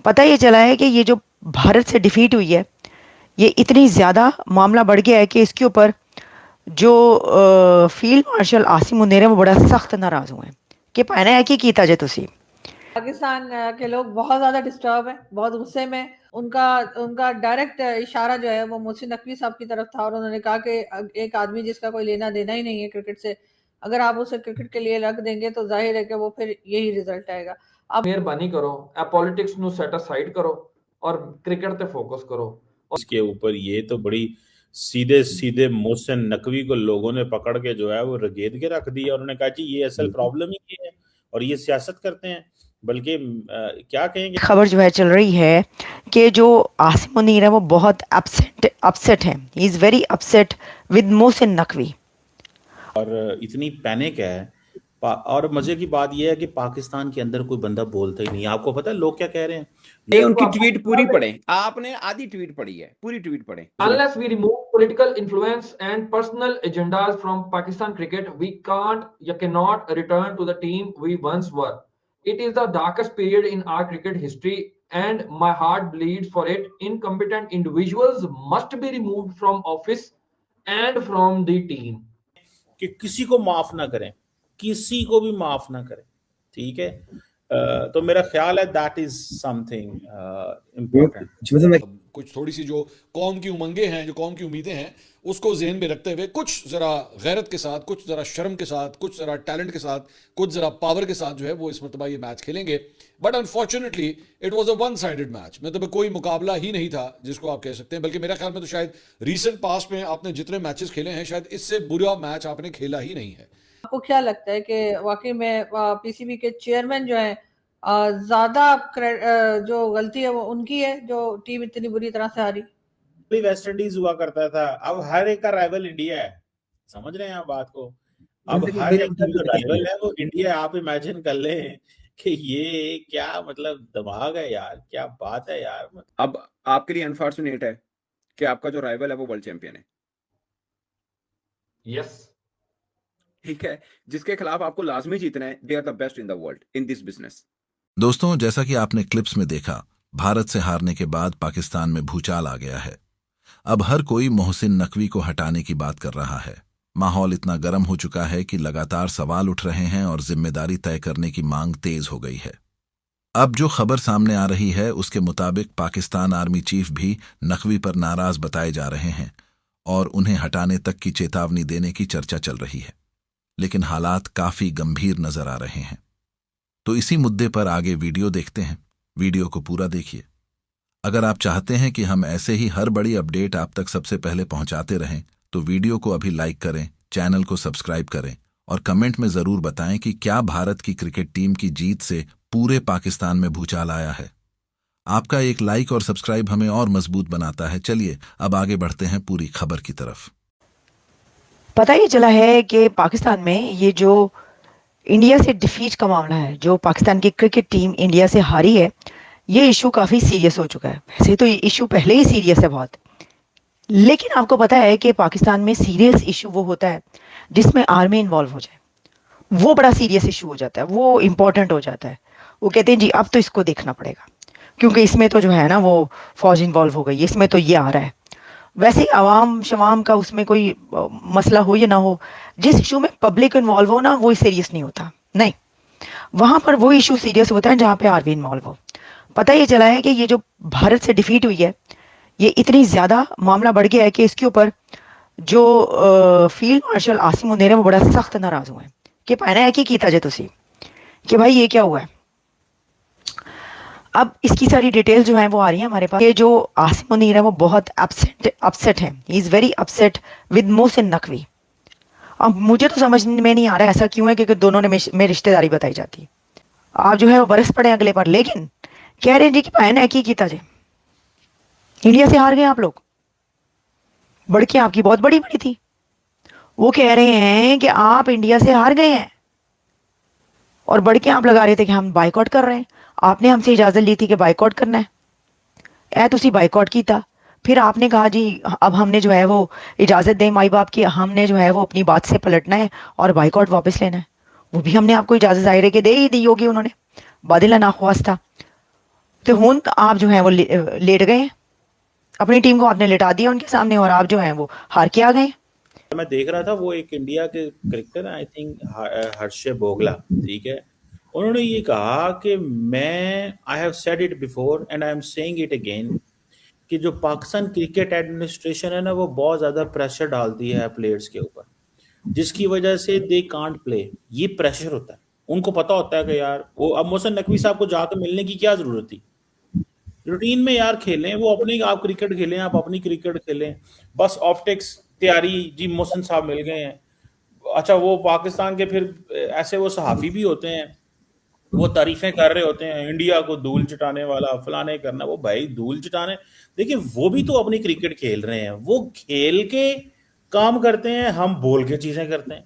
पता ये चला है कि ये जो भारत से डिफीट हुई है, ये इतनी ज़्यादा मामला बढ़ गया है कि इसके ऊपर जो फील्ड मार्शल आसिम मुनीर है वो बड़ा सख्त नाराज़ हुए हैं कि पाना है कि कीता जे तुसी। पाकिस्तान के लोग बहुत ज्यादा डिस्टर्ब है, बहुत गुस्से में। उनका उनका डायरेक्ट इशारा जो है वो मोहसिन नकवी साहब की तरफ था और उन्होंने कहा कि एक आदमी जिसका कोई लेना देना ही नहीं है क्रिकेट से, अगर आप उसे क्रिकेट के लिए रख देंगे तो जाहिर है कि वो फिर यही रिजल्ट आएगा। अब मेहरबानी करो, पॉलिटिक्स नु सेट असाइड करो और क्रिकेट पे फोकस करो। इसके ऊपर ये तो बड़ी सीधे सीधे मोहसिन नकवी को लोगों ने पकड़ के जो है वो रगेद के रख दिया। उन्होंने कहा जी ये असल प्रॉब्लम ही ये है और ये सियासत करते हैं। बल्कि क्या कहेंगे, खबर जो है चल रही है कि जो आसिम मुनीर है वो बहुत अपसेट है। He is very upset with Mohsin Naqvi. और इतनी पैनिक है। और मजे की बात यह है कि पाकिस्तान के अंदर कोई बंदा बोलता ही नहीं। आपको पता है लोग क्या कह रहे हैं? नहीं, उनकी ट्वीट पूरी पढ़ें। आपने आधी ट्वीट पढ़ी है, पूरी ट्वीट पढ़ें। Unless we remove political influence and personal agendas from Pakistan cricket, we can't, you cannot return to the team we once were. It is the darkest period in our cricket history, and my heart bleeds for it. Incompetent individuals must be removed from office and from the team. कि किसी को माफ ना करें, किसी को भी माफ ना करें। ठीक है। तो मेरा ख्याल है दैट इज समथिंग इम्पोर्टेंट। कुछ थोड़ी सी जो कौम की उमंगे हैं, जो कौम की उम्मीदें हैं, उसको जहन में रखते हुए कुछ जरा गैरत के साथ, कुछ जरा शर्म के साथ, कुछ जरा टैलेंट के साथ, कुछ जरा पावर के साथ जो है वो इस मरतबा ये मैच खेलेंगे। But unfortunately it was a one sided match. मतलब कोई मुकाबला ही नहीं था जिसको आप कह सकते हैं। बल्कि मेरा ख्याल में तो शायद रीसेंट पास्ट में आपने जितने मैचेस खेले हैं शायद इससे बुरा मैच आपने खेला ही नहीं है। आपको क्या लगता है कि वाकई में पीसीबी के चेयरमैन जो है ज्यादा जो गलती है वो उनकी है जो टीम इतनी बुरी तरह से हारी? वेस्ट इंडीज हुआ करता था, अब हर एक का राइवल इंडिया है। समझ रहे हैं आप बात को? अब हर एक का जो राइवल है वो इंडिया है। आप इमेजिन कर ले कि ये क्या मतलब दिमाग है यार, क्या बात है यार। अब आपके लिए अनफॉर्चुनेट है कि आपका जो राइवल है वो वर्ल्ड चैंपियन है। यस, ठीक है, जिसके खिलाफ आपको लाजमी जीतना है। They are the best in the world in this business. दोस्तों, जैसा कि आपने क्लिप्स में देखा, भारत से हारने के बाद पाकिस्तान में भूचाल आ गया है। अब हर कोई मोहसिन नकवी को हटाने की बात कर रहा है। माहौल इतना गर्म हो चुका है कि लगातार सवाल उठ रहे हैं और जिम्मेदारी तय करने की मांग तेज हो गई है। अब जो खबर सामने आ रही है उसके मुताबिक पाकिस्तान आर्मी चीफ भी नकवी पर नाराज बताए जा रहे हैं और उन्हें हटाने तक की चेतावनी देने की चर्चा चल रही है। लेकिन हालात काफी गंभीर नजर आ रहे हैं। तो इसी मुद्दे पर आगे वीडियो देखते हैं। वीडियो को पूरा देखिए। अगर आप चाहते हैं कि हम ऐसे ही हर बड़ी अपडेट आप तक सबसे पहले पहुंचाते रहें तो वीडियो को अभी लाइक करें, चैनल को सब्सक्राइब करें और कमेंट में जरूर बताएं कि क्या भारत की क्रिकेट टीम की जीत से पूरे पाकिस्तान में भूचाल आया है। आपका एक लाइक और सब्सक्राइब हमें और मजबूत बनाता है। चलिए अब आगे बढ़ते हैं पूरी खबर की तरफ। पता ये चला है कि पाकिस्तान में ये जो इंडिया से डिफीट का मामला है, जो पाकिस्तान की क्रिकेट टीम इंडिया से हारी है, ये इशू काफ़ी सीरियस हो चुका है। वैसे तो ये इशू पहले ही सीरियस है बहुत, लेकिन आपको पता है कि पाकिस्तान में सीरियस इशू वो होता है जिसमें आर्मी इन्वॉल्व हो जाए, वो बड़ा सीरियस इशू हो जाता है, वो इम्पोर्टेंट हो जाता है। वो कहते हैं जी अब तो इसको देखना पड़ेगा क्योंकि इसमें तो जो है ना वो फौज इन्वॉल्व हो गई, इसमें तो ये आ रहा है। वैसे आवाम शवाम का उसमें कोई मसला हो या ना हो, जिस इशू में पब्लिक इन्वॉल्व हो ना वो सीरियस नहीं होता। नहीं, वहां पर वो इशू सीरियस होता है जहां पे आर्मी इन्वॉल्व हो। पता ये चला है कि ये जो भारत से डिफीट हुई है, ये इतनी ज्यादा मामला बढ़ गया है कि इसके ऊपर जो फील्ड मार्शल आसिम मुनीर है वो बड़ा सख्त नाराज हुए हैं कि पाना है कि कीता जे तुसी कि भाई ये क्या हुआ है। अब इसकी सारी डिटेल जो है वो आ रही है हमारे पास। ये जो आसिम मुनीर है वो बहुत अपसेट है। He is very upset with Mohsin Naqvi. अब मुझे तो समझ में नहीं आ रहा है ऐसा क्यों है, क्योंकि दोनों ने में रिश्तेदारी बताई जाती है। आप जो है वो बरस पड़े अगले पर, लेकिन कह रहे हैं जी कि पाना है कि ताजे इंडिया से हार गए आप लोग। बड़की आपकी बहुत बड़ी बड़ी थी। वो कह रहे हैं कि आप इंडिया से हार गए हैं और बड़के आप लगा रहे थे कि हम बाइकआउट कर रहे हैं। आपने हमसे इजाजत ली थी कि बाइकआउट करना है, ऐ तुसी बाइकआउट की था। फिर आपने कहा जी अब हमने जो है वो इजाजत दें माई बाप की, हमने जो है वो अपनी बात से पलटना है और बाइकआउट वापस लेना है। वो भी हमने आपको इजाजत जाहिर है कि दे ही दी होगी उन्होंने, बादिला नाख्वास था। तो हुन आप जो है वो लेट गए हैं, अपनी टीम को आपने लिटा दिया उनके सामने और आप जो है वो हार के आ गए। मैं देख रहा था वो एक इंडिया के क्रिकेटर आई थिंक हर्षय बोगला, ठीक है, उन्होंने ये कहा कि मैं I have said it before and I am saying it again कि जो पाकिस्तान क्रिकेट एडमिनिस्ट्रेशन है ना वो बहुत ज्यादा प्रेशर डालती है प्लेयर्स के ऊपर, जिसकी वजह से दे कांट प्ले। ये प्रेशर होता है, उनको पता होता है कि यार वो अब मोहसिन नकवी साहब को जाकर मिलने की क्या जरूरत थी, रूटीन में यार खेलें, वो अपनी आप क्रिकेट खेलें, आप अपनी क्रिकेट खेलें, बस ऑप्टिक्स तैयारी जी मोहसिन साहब मिल गए हैं। अच्छा वो पाकिस्तान के फिर ऐसे वो सहाफी भी होते हैं, वो तारीफें कर रहे होते हैं इंडिया को धूल चटाने वाला फलाने करना, वो भाई धूल चटाने, देखिए वो भी तो अपनी क्रिकेट खेल रहे हैं, वो खेल के काम करते हैं, हम बोल के चीजें करते हैं,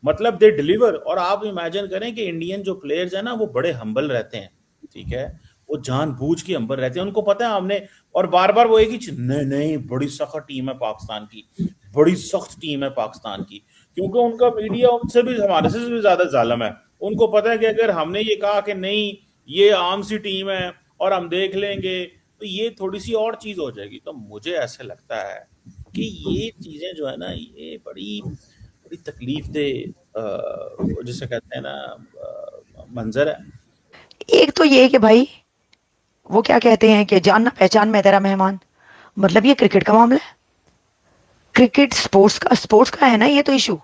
मतलब दे डिलीवर। और आप इमेजिन करें कि इंडियन जो प्लेयर्स हैं ना वो बड़े हम्बल रहते हैं, ठीक है, वो जानबूझ के हम्बल रहते हैं, उनको पता है हमने, और बार बार वो एक ही चीज, नहीं नहीं बड़ी सख्त टीम है पाकिस्तान की, बड़ी सख्त टीम है पाकिस्तान की, क्योंकि उनका मीडिया उनसे भी हमारे से भी ज्यादा जालिम है। उनको पता है कि अगर हमने ये कहा कि नहीं ये आम सी टीम है और हम देख लेंगे तो ये थोड़ी सी और चीज हो जाएगी। तो मुझे ऐसे लगता है कि ये चीजें जो है ना ये बड़ी बड़ी तकलीफ दे जिसे कहते हैं ना मंजर है। एक तो ये है कि भाई वो क्या कहते हैं कि जानना पहचान मैं तेरा मेहमान, मतलब ये क्रिकेट का मामला है, क्रिकेट स्पोर्ट्स का है ना ये तो इशू।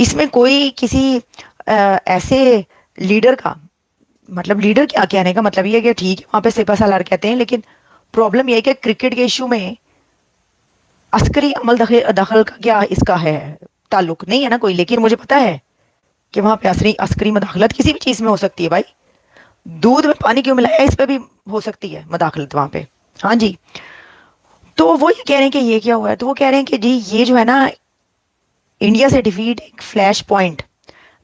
इसमें कोई किसी ऐसे लीडर का, मतलब लीडर क्या कहने का मतलब ये है कि ठीक है वहां पे सिपा सालार कहते हैं, लेकिन प्रॉब्लम ये है कि क्रिकेट के इशू में अस्करी अमल दखल का क्या इसका है ताल्लुक नहीं है ना कोई। लेकिन मुझे पता है कि वहां पे अस्करी मदाखलत किसी भी चीज में हो सकती है भाई, दूध में पानी क्यों मिलाया इस पे भी हो सकती है मदाखलत वहां पे। हाँ जी, तो वो ये कह रहे हैं कि ये क्या हुआ है, तो वो कह रहे हैं कि जी ये जो है ना इंडिया से डिफीट एक flash point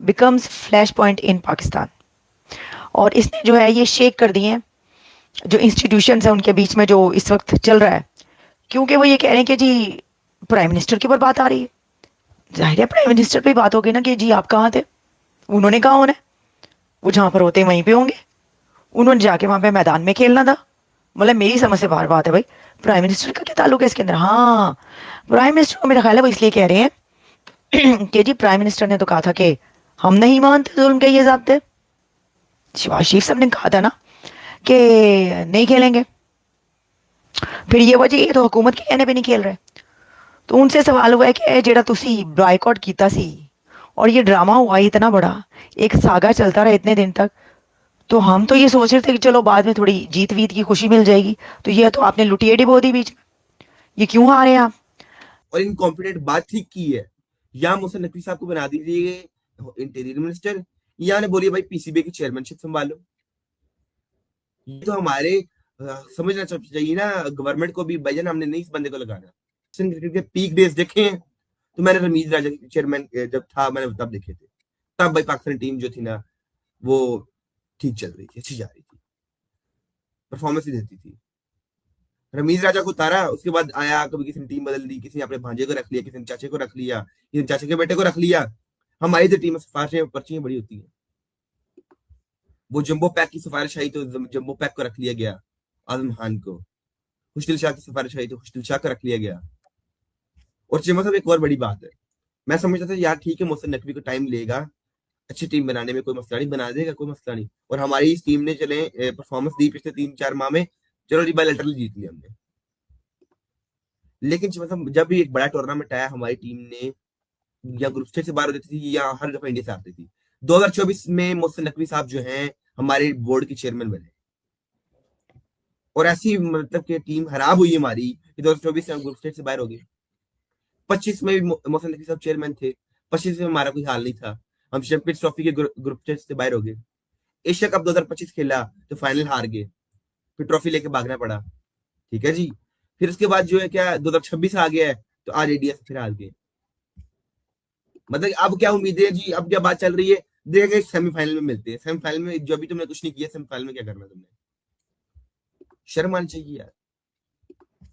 becomes flash point in Pakistan, और इसने जो है ये शेक कर दिए हैं जो इंस्टीट्यूशंस हैं उनके बीच में जो इस वक्त चल रहा है। क्योंकि वो ये कह रहे हैं कि जी प्राइम मिनिस्टर के ऊपर बात आ रही है, जाहिर है प्राइम मिनिस्टर पे बात होगी ना कि जी आप कहाँ थे, उन्होंने कहा होना है, वो जहां पर होते हैं वहीं पे होंगे, उन्होंने जाके वहां पे मैदान में खेलना था। मतलब मेरी समझ से बाहर बात है भाई, प्राइम मिनिस्टर का क्या ताल्लुक है इसके अंदर। हाँ प्राइम मिनिस्टर को मेरा ख्याल है वो इसलिए कह रहे हैं कि जी प्राइम मिनिस्टर ने तो कहा था कि हम नहीं मानते जुल्म के ये ज़ाब्ते, शहबाज शरीफ साहब ने कहा था ना कि नहीं खेलेंगे, फिर ये वजह ये तो हुकूमत के कहने पे नहीं खेल रहे। तो उनसे सवाल हुआ है कि जेड़ा तुसी बॉयकॉट कीता सी और ये ड्रामा हुआ इतना बड़ा, एक सागा चलता रहा इतने दिन तक, तो हम तो ये सोच रहे थे कि चलो बाद में थोड़ी जीत वीत की खुशी मिल जाएगी, तो ये तो आपने लुटिए डिबो दी बीच में, ये क्यों हारे आप। और इनकॉम्पिटेंट बात ठीक की है, या मोहसिन नकवी साहब को बना दीजिए इंटीरियर मिनिस्टर, या ने बोलिए भाई पीसीबी की चेयरमैनशिप संभालो। ये तो हमारे समझना चाहिए ना गवर्नमेंट को भी, भाईजान हमने नहीं इस बंदे को लगाना। क्रिकेट के पीक डेज देखे हैं तो मैंने रमीज राजा चेयरमैन जब था मैंने तब देखे थे, तब भाई पाकिस्तान टीम जो थी ना वो ठीक चल रही थी, अच्छी जा रही थी, परफॉर्मेंस ही देती थी। रमीज राजा को उतारा, उसके बाद आया कभी किसी ने टीम बदल दी, किसी ने अपने भांजे को रख लिया, किसी ने चाचे को रख लिया, किसी ने चाचे के बेटे को रख लिया। हमारी तो टीम में सिफारिशें पर्चियां बड़ी होती है। वो जंबो पैक की सिफारिश आई तो जंबो पैक को रख लिया गया आजम खान को, खुशदिल शाह की सिफारिश आई तो खुशदिल शाह को रख लिया गया। और चिमा साहब एक और बड़ी बात है, मैं समझता था यार ठीक है मोहसिन नकवी को टाइम लेगा अच्छी टीम बनाने में, कोई मसला नहीं, बना देगा कोई मसला नहीं। और हमारी इस टीम ने चले परफॉर्मेंस दी पिछले 3-4 माह में, चलो जी बायलैटरल जीत लिया हमने। लेकिन मतलब जब भी एक बड़ा टूर्नामेंट आया हमारी टीम ने या ग्रुप स्टेज से बाहर हो जाती थी या हर दफा इंडिया से आती थी। 2024 में मोहसिन नकवी साहब जो हैं हमारे बोर्ड के चेयरमैन बने, और ऐसी मतलब कि टीम खराब हुई हमारी कि 2024 में हम ग्रुप स्टेज से बाहर हो गए। 25 में भी मोहसिन नकवी साहब चेयरमैन थे, 25 में हमारा कोई हाल नहीं था, हम चैंपियंस ट्रॉफी के ग्रुप स्टेज से बाहर हो गए। एशिया कप 2025 खेला तो फाइनल हार गए, फिर ट्रॉफी लेके भागना पड़ा, ठीक है जी। फिर उसके बाद जो है क्या 2026 आ गया है तो आज इंडिया से फिर हार गए। मतलब अब क्या उम्मीदें हैं जी, अब क्या बात चल रही है, देखेंगे सेमीफाइनल में मिलते हैं। सेमीफाइनल में जो अभी तुमने कुछ नहीं किया, सेमीफाइनल में क्या करना तुमने, शर्म आनी चाहिए यार।